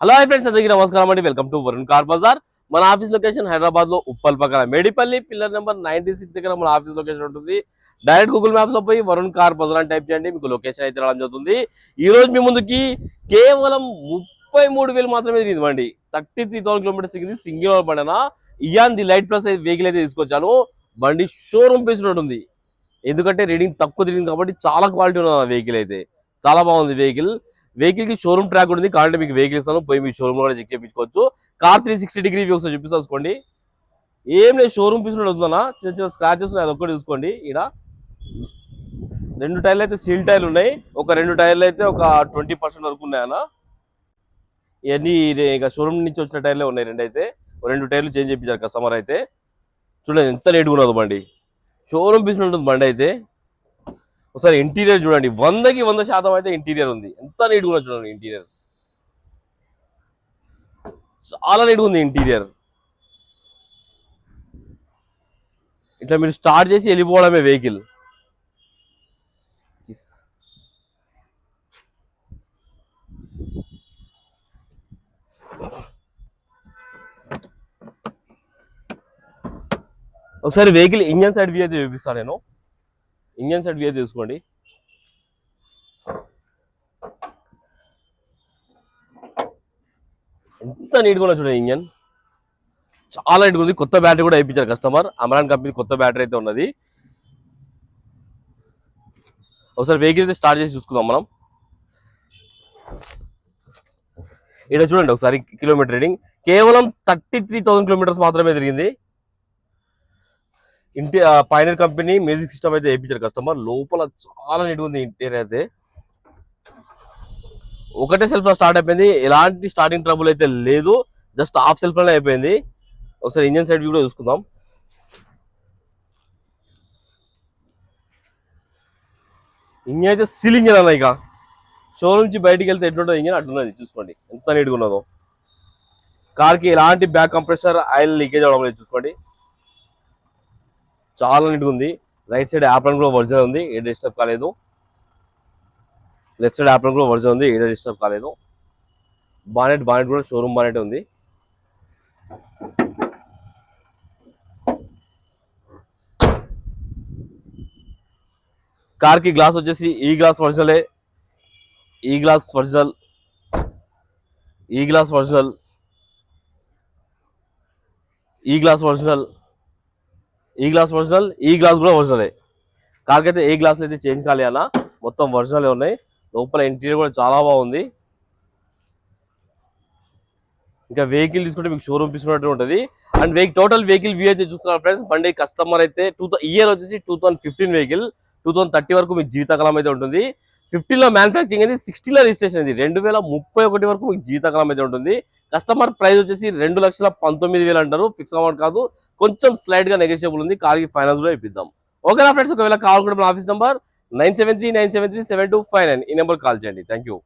Hello hi friends, అందరికీ నమస్కారం అండి. Welcome to Varun car Bazaar. మన ఆఫీస్ లొకేషన్ హైదరాబాద్ లో ఉప్పల్ పక్కన మేడిపల్లి పిల్లర్ నెంబర్ 96 దగ్గర మన ఆఫీస్ లొకేషన్ ఉంటుంది. డైరెక్ట్ గూగుల్ మ్యాప్స్ లో పోయి వరుణ్ కార్ బజార్ అని టైప్ చేయండి, మీకు లొకేషన్ అయితే రావడం జరుగుతుంది. ఈ రోజు మీ ముందుకి కేవలం 33,000 మాత్రమే తిరిగింది బండి. 33,000 కిలోమీటర్స్ తిరిగింది. సింగిల్ ఓనర్ బండి అన్న. Eon D Lite plus vehicle అయితే తీసుకొచ్చాను. బండి షోరూమ్ పీస్ ఉంటుంది, ఎందుకంటే రీడింగ్ తక్కువ తిరిగింది కాబట్టి చాలా క్వాలిటీ ఉన్న వెహికల్ అయితే చాలా బాగుంది. వెహికల్ కి షోరూమ్ ట్రాక్ ఉంటుంది కాబట్టి మీకు వెహికల్ ఇస్తాను, పోయి మీ షోరూమ్ కూడా చెక్ చేయించుకోవచ్చు. కార్ 360 డిగ్రీ వ్యూ ఒకసారి చూసుకోండి. ఏం లేదు, షోరూమ్ పీస్ వస్తుందన్నా. చిన్న చిన్న స్క్రాచెస్ ఉన్నాయి, అదొక్కటి చూసుకోండి. ఇక్కడ 2 టైర్లు అయితే సీల్ టైర్లు ఉన్నాయి, ఒక 2 టైర్లు అయితే ఒక 20% వరకు ఉన్నాయన్న. ఇవన్నీ ఇక షోరూమ్ నుంచి వచ్చిన టైర్లే ఉన్నాయి. 2 అయితే 2 టైర్లు చేంజ్ చేయించారు కస్టమర్ అయితే. చూడండి ఎంత నీట్గా ఉన్నది బండి, షోరూమ్ పీస్ ఉంటుంది బండి అయితే. ఒకసారి ఇంటీరియర్ చూడండి, 100కి 100% అయితే ఇంటీరియర్ ఉంది. ఎంత నీట్గా ఉన్నది చూడండి, ఇంటీరియర్ చాలా నీట్గా ఉంది ఇంటీరియర్. ఇట్లా మీరు స్టార్ట్ చేసి వెళ్ళిపోవడమే వెహికల్. ఒకసారి వెహికల్ ఇంజన్ సైడ్ వ్యూ అయితే చూపిస్తాను నేను. ఇంజన్ సైడ్ వ్యూ అయితే చూసుకోండి. ఎంత నీట్గా ఉన్నా చూడండి, ఇంజన్ చాలా నీట్గా ఉంది. కొత్త బ్యాటరీ కూడా వేయించారు కస్టమర్. అమరాన్ కంపెనీ కొత్త బ్యాటరీ అయితే ఉన్నది. ఒకసారి వెహికల్ అయితే స్టార్ట్ చేసి చూసుకుందాం మనం. ఇక్కడ చూడండి ఒకసారి కిలోమీటర్ రీడింగ్ కేవలం 33,000 కిలోమీటర్స్ మాత్రమే తిరిగింది. పైనర్ కంపెనీ మ్యూజిక్ సిస్టమ్ అయితే వేయించారు కస్టమర్. లోపల చాలా నీట్గా ఉంది ఇంటీరియర్ అయితే. ఒకటే సెల్ఫ్ లో స్టార్ట్ అయిపోయింది, ఎలాంటి స్టార్టింగ్ ట్రబుల్ అయితే లేదు. జస్ట్ హాఫ్ సెల్ఫ్ లోనే అయిపోయింది. ఒకసారి ఇంజన్ సైడ్ వ్యూ కూడా చూసుకుందాం. ఇంజన్ అయితే సీలింగ్ అన్న. ఇక షోరూమ్ నుంచి బయటికి వెళ్తే ఎట్లుంటుంది ఇంజన్ అట్లున్నది. చూసుకోండి ఎంత నీట్గా ఉన్నదో. కార్కి ఎలాంటి బ్యాక్ కంప్రెసర్ ఆయిల్ లీకేజ్ అవడం లేదు. చూసుకోండి చాలా నీట్గా ఉంది. రైట్ సైడ్ యాప్రాన్ కూడా ఒరిజినల్ ఉంది, ఏ డిస్టర్బ్ కాలేదు. లెఫ్ట్ సైడ్ యాప్రాన్ కూడా ఒరిజినల్ ఉంది, ఏ డిస్టర్బ్ కాలేదు. బానెట్ కూడా షోరూమ్ బానెట్ ఉంది. కార్ కి గ్లాస్ వచ్చేసి ఈ గ్లాస్ ఒరిజినలే. ఈ గ్లాస్ ఒరిజినల్, ఈ గ్లాస్ ఒరిజినల్, ఈ గ్లాస్ ఒరిజినల్, ఈ గ్లాస్ ఒరిజినల్, ఈ గ్లాస్ కూడా ఒరిజినలే. కార్కి అయితే ఏ గ్లాసులు అయితే చేంజ్ కాలే అన్న, మొత్తం ఒరిజినలే ఉన్నాయి. లోపల ఇంటీరియర్ కూడా చాలా బాగుంది. ఇంకా వెహికల్ తీసుకుంటే మీకు షోరూమ్ తీసుకున్నట్టు ఉంటుంది. అండ్ టోటల్ వెహికల్ వ్యూ అయితే చూస్తున్నారు ఫ్రెండ్స్. బండి కస్టమర్ అయితే ఇయర్ వచ్చేసి 2015 వెహికల్. 2030 వరకు మీకు జీవితకాలం అయితే ఉంటుంది. 15లో మ్యానుఫ్యాక్చరింగ్ అనేది, 16లో రిజిస్ట్రేషన్ అది. 2031 వరకు మీకు జీవితకాలం అయితే ఉంటుంది. కస్టమర్ ప్రైస్ వచ్చేసి 2,19,000 అంటారు. ఫిక్స్ అమౌంట్ కాదు, కొంచెం స్లైడ్ గా నెగోషియబుల్ ఉంది. కార్కి ఫైనాన్స్ కూడా ఇప్పిద్దాం. ఓకేనా ఫ్రెండ్స్, ఒకవేళ కావాలనుకుంటే మన ఆఫీస్ నెంబర్ 9739737259 ఈ నెంబర్ కాల్ చేయండి. Thank you.